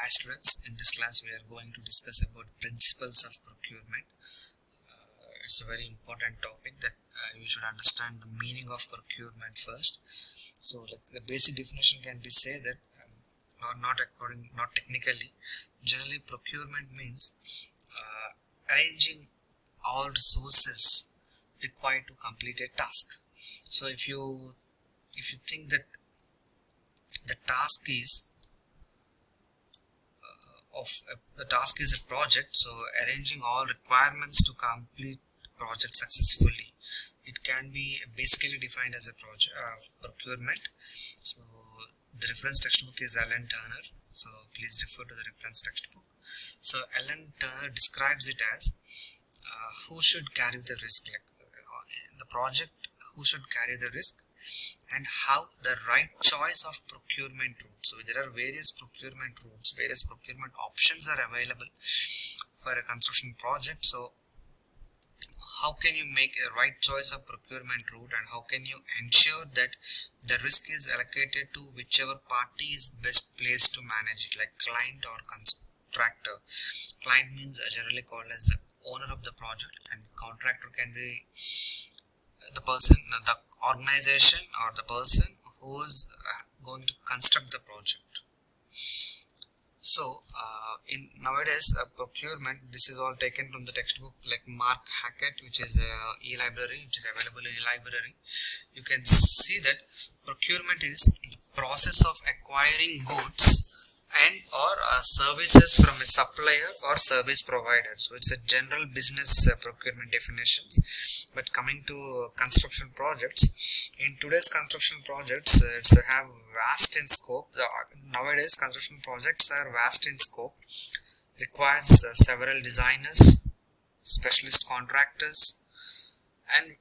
Hi students, in this class we are going to discuss about principles of procurement. It's a very important topic that you should understand the meaning of procurement first. So the basic definition can be say that not technically, generally procurement means arranging all resources required to complete a task. So if you think that the task is the task is a project, so arranging all requirements to complete project successfully, it can be basically defined as a procurement. So the reference textbook is Alan Turner, so please refer to the reference textbook. So Alan Turner describes it as who should carry the risk, in the project, who should carry the risk, and how the right choice of procurement route. So there are various procurement routes, various procurement options are available for a construction project. So how can you make a right choice of procurement route, and how can you ensure that the risk is allocated to whichever party is best placed to manage it, like client or contractor. Client means generally called as the owner of the project, and contractor can be the person, the organization or the person who is going to construct the project. So in nowadays procurement, this is all taken from the textbook like Mark Hackett, which is e-library, which is available in e-library. You can see that procurement is the process of acquiring goods and or services from a supplier or service provider. So it's a general business procurement definitions. But coming to construction projects, in today's construction projects, it's have vast in scope. Nowadays construction projects are vast in scope, requires several designers, specialist contractors, and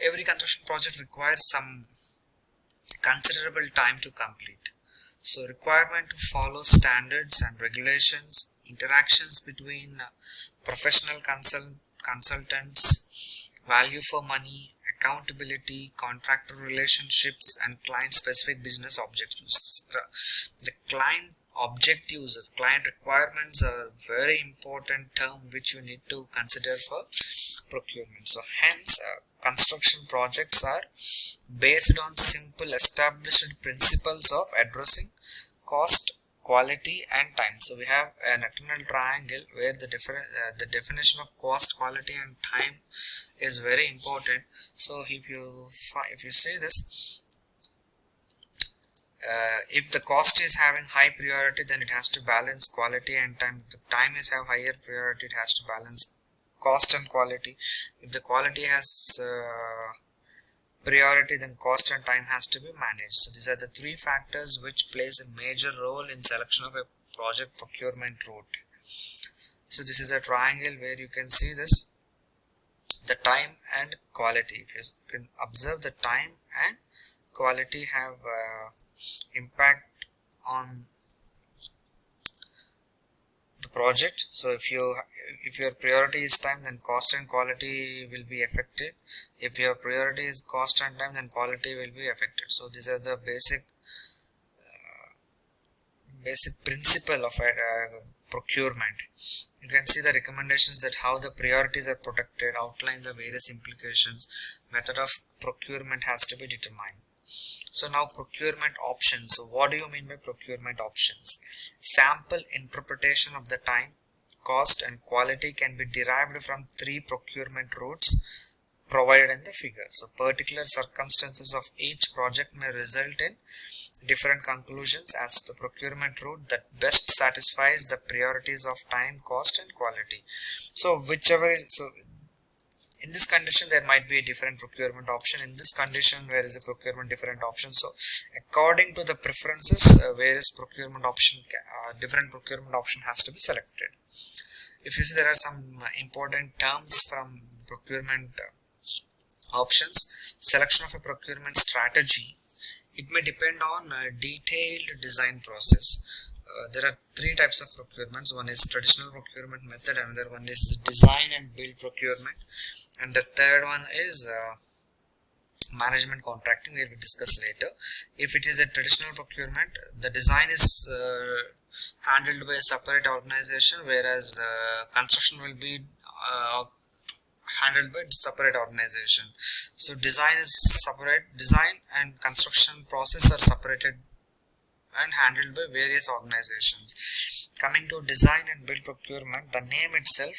every construction project requires some considerable time to complete. So requirement to follow standards and regulations, interactions between professional consultants, value for money, accountability, contractor relationships, and client specific business objectives. The client objectives, the client requirements are a very important term which you need to consider for procurement. So hence construction projects are based on simple established principles of addressing cost, quality, and time. So we have an eternal triangle where the definition of cost, quality, and time is very important. So if you say this, if the cost is having high priority, then it has to balance quality and time. If the time is have higher priority, it has to balance cost and quality. If the quality has priority, then cost and time has to be managed. So these are the three factors which plays a major role in selection of a project procurement route. So this is a triangle where you can see this, the time and quality. If you can observe, the time and quality have impact on the project. So if your priority is time, then cost and quality will be affected. If your priority is cost and time, then quality will be affected. So these are the basic principle of procurement. You can see the recommendations that how the priorities are protected, outline the various implications, method of procurement has to be determined. So now procurement options. So what do you mean by procurement options? Sample interpretation of the time, cost, and quality can be derived from three procurement routes provided in the figure. So particular circumstances of each project may result in different conclusions as to the procurement route that best satisfies the priorities of time, cost, and quality. So in this condition, there might be a different procurement option. In this condition, where is a procurement different option. So according to the preferences, various procurement option, different procurement option has to be selected. If you see, there are some important terms from procurement options. Selection of a procurement strategy. It may depend on a detailed design process. There are three types of procurements. One is traditional procurement method, another one is design and build procurement, and the third one is management contracting will be discussed later. If it is a traditional procurement, the design is handled by a separate organization, whereas construction will be handled by separate organization. So design is separate, design and construction process are separated and handled by various organizations. Coming to design and build procurement, the name itself,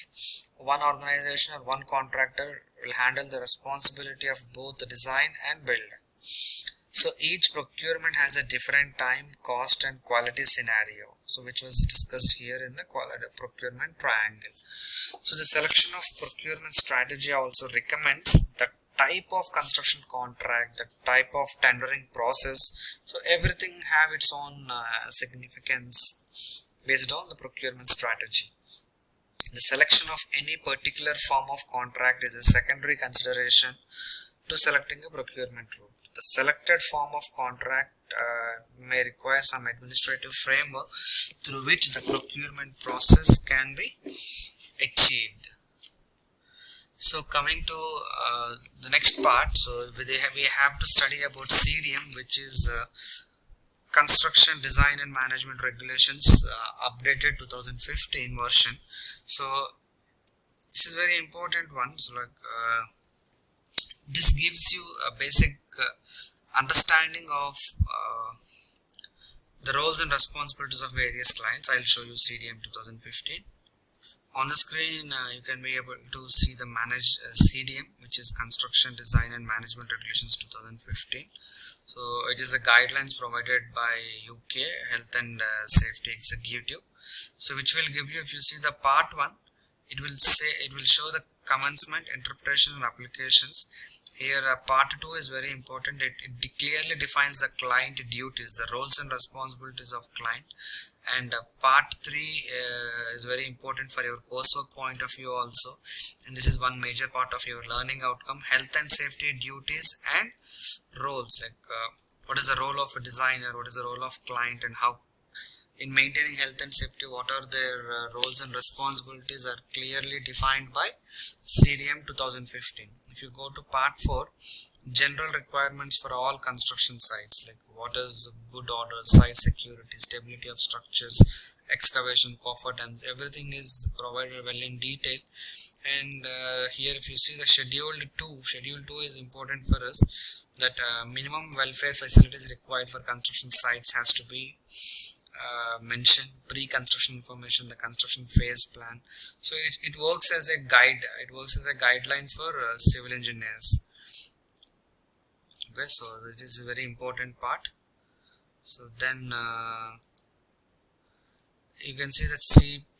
one organization or one contractor will handle the responsibility of both the design and build. So each procurement has a different time, cost and quality scenario, so which was discussed here in the quality procurement triangle. So the selection of procurement strategy also recommends the type of construction contract, the type of tendering process. So everything have its own significance based on the procurement strategy. The selection of any particular form of contract is a secondary consideration to selecting a procurement route. The selected form of contract may require some administrative framework through which the procurement process can be achieved. So coming to the next part, so we have to study about CDM, which is Construction Design and Management Regulations, updated 2015 version. So this is very important one. So like this gives you a basic understanding of the roles and responsibilities of various clients. I'll show you CDM 2015. On the screen you can be able to see the CDM, which is Construction Design and Management Regulations 2015. So it is a guidelines provided by UK Health and Safety Executive. So which will give you, if you see the part 1, it will show the commencement, interpretation and applications. Here part 2 is very important. It clearly defines the client duties, the roles and responsibilities of client. And part 3 is very important for your coursework point of view also. And this is one major part of your learning outcome, health and safety duties and roles. Like what is the role of a designer, what is the role of client, and how in maintaining health and safety, what are their roles and responsibilities are clearly defined by CDM 2015. If you go to part 4, general requirements for all construction sites, like what is good order, site security, stability of structures, excavation, coffer times, everything is provided well in detail. And here if you see the schedule 2 is important for us, that minimum welfare facilities required for construction sites has to be mentioned, pre-construction information, the construction phase plan. So it works as a guide, it works as a guideline for civil engineers. Okay, so this is a very important part. So then you can see that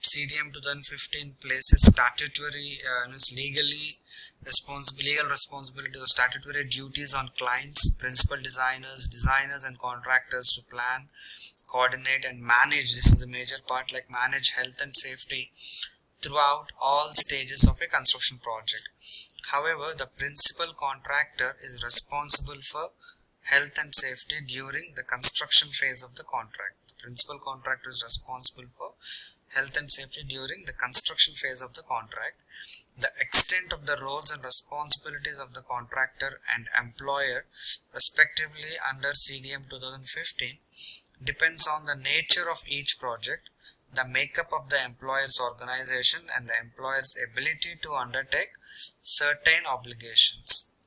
CDM 2015 places statutory legal responsibility or statutory duties on clients, principal designers and contractors to plan, coordinate and manage. This is the major part, like manage health and safety throughout all stages of a construction project. However, the principal contractor is responsible for health and safety during the construction phase of the contract. The principal contractor is responsible for health and safety during the construction phase of the contract. The extent of the roles and responsibilities of the contractor and employer respectively under CDM 2015 depends on the nature of each project, the makeup of the employer's organization and the employer's ability to undertake certain obligations.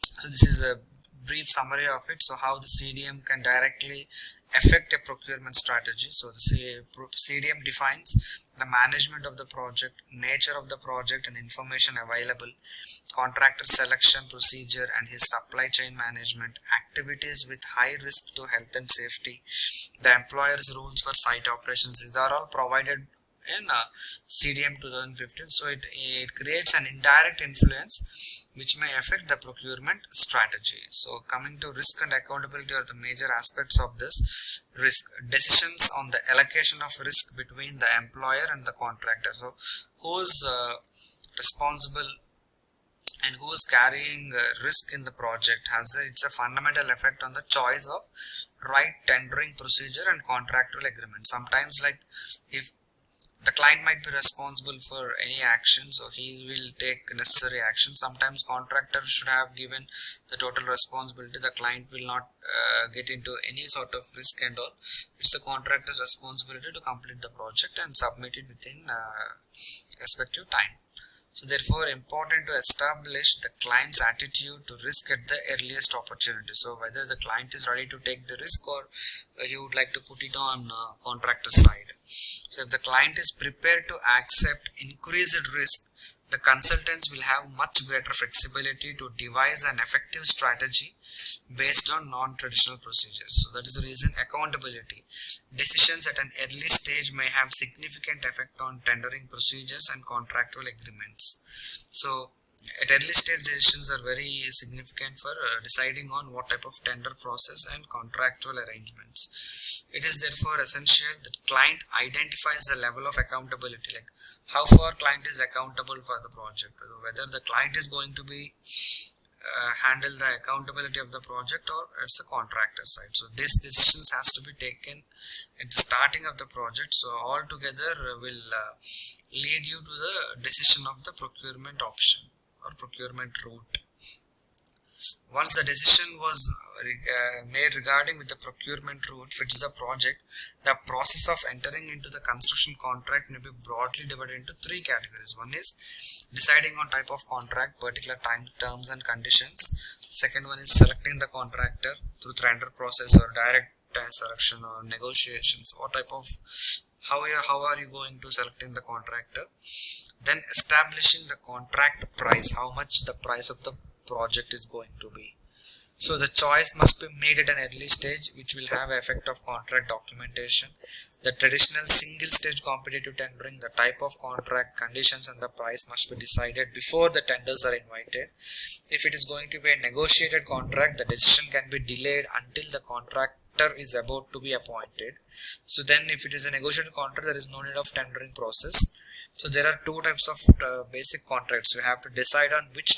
So this is a brief summary of it. So how the CDM can directly affect a procurement strategy. So the CDM defines the management of the project, nature of the project and information available, contractor selection procedure and his supply chain management, activities with high risk to health and safety, the employer's rules for site operations. These are all provided in CDM 2015. So it creates an indirect influence which may affect the procurement strategy. So coming to risk and accountability are the major aspects of this risk. Decisions on the allocation of risk between the employer and the contractor. So who's responsible and who is carrying risk in the project it's a fundamental effect on the choice of right tendering procedure and contractual agreement. Sometimes, like if the client might be responsible for any action, so he will take necessary action. Sometimes contractor should have given the total responsibility. The client will not get into any sort of risk and all. It's the contractor's responsibility to complete the project and submit it within respective time. So therefore, important to establish the client's attitude to risk at the earliest opportunity. So whether the client is ready to take the risk or he would like to put it on contractor side. So if the client is prepared to accept increased risk, the consultants will have much greater flexibility to devise an effective strategy based on non-traditional procedures. So that is the reason accountability. Decisions at an early stage may have significant effect on tendering procedures and contractual agreements. So at early stage, decisions are very significant for deciding on what type of tender process and contractual arrangements. It is therefore essential that client identifies the level of accountability, like how far client is accountable for the project, whether the client is going to be handle the accountability of the project or it's the contractor side. So these decisions has to be taken at the starting of the project. So all together will lead you to the decision of the procurement option or procurement route. Once the decision was made regarding with the procurement route fits the project, the process of entering into the construction contract may be broadly divided into three categories. One is deciding on type of contract, particular time, terms and conditions. Second one is selecting the contractor through tender process or direct selection or negotiations. What type of how are you going to selecting the contractor? Then establishing the contract price, how much the price of the project is going to be. So the choice must be made at an early stage, which will have effect of contract documentation. The traditional single stage competitive tendering, the type of contract, conditions and the price must be decided before the tenders are invited. If it is going to be a negotiated contract, the decision can be delayed until the contractor is about to be appointed. So then if it is a negotiated contract, there is no need of tendering process. So there are two types of basic contracts. You have to decide on which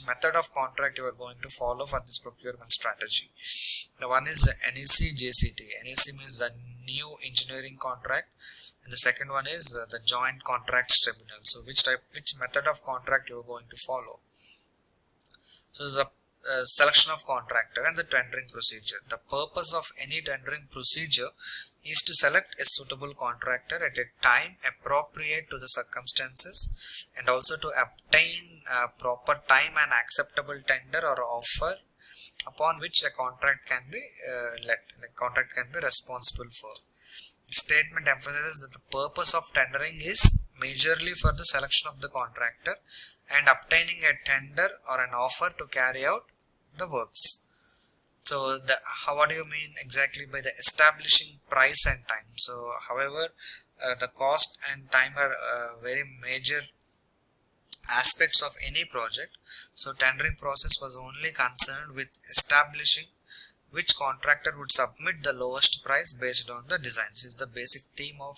method of contract you are going to follow for this procurement strategy. The one is NEC JCT. NEC means the new engineering contract, and the second one is the joint contracts tribunal. So which method of contract you are going to follow. So the selection of contractor and the tendering procedure. The purpose of any tendering procedure is to select a suitable contractor at a time appropriate to the circumstances and also to obtain a proper time and acceptable tender or offer upon which the contract can be responsible for. The statement emphasizes that the purpose of tendering is majorly for the selection of the contractor and obtaining a tender or an offer to carry out the works. So what do you mean exactly by the establishing price and time? So however, the cost and time are very major aspects of any project. So tendering process was only concerned with establishing which contractor would submit the lowest price based on the design. This is the basic theme of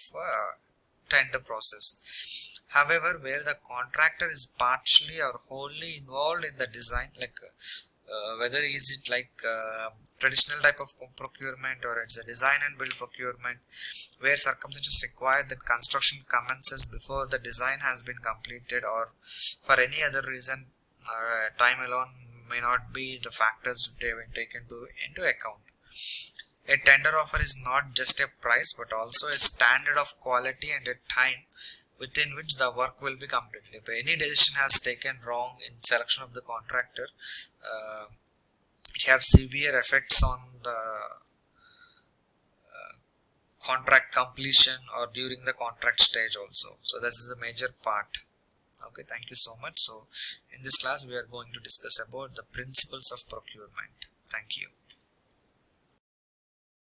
tender process. However, where the contractor is partially or wholly involved in the design, like whether is it like traditional type of procurement or it's a design and build procurement, where circumstances require that construction commences before the design has been completed, or for any other reason time alone may not be the factors to be taken into account. A tender offer is not just a price but also a standard of quality and a time within which the work will be completed. If any decision has taken wrong in selection of the contractor, it has severe effects on the contract completion or during the contract stage also. So this is a major part. Okay, thank you so much. So in this class we are going to discuss about the principles of procurement. Thank you.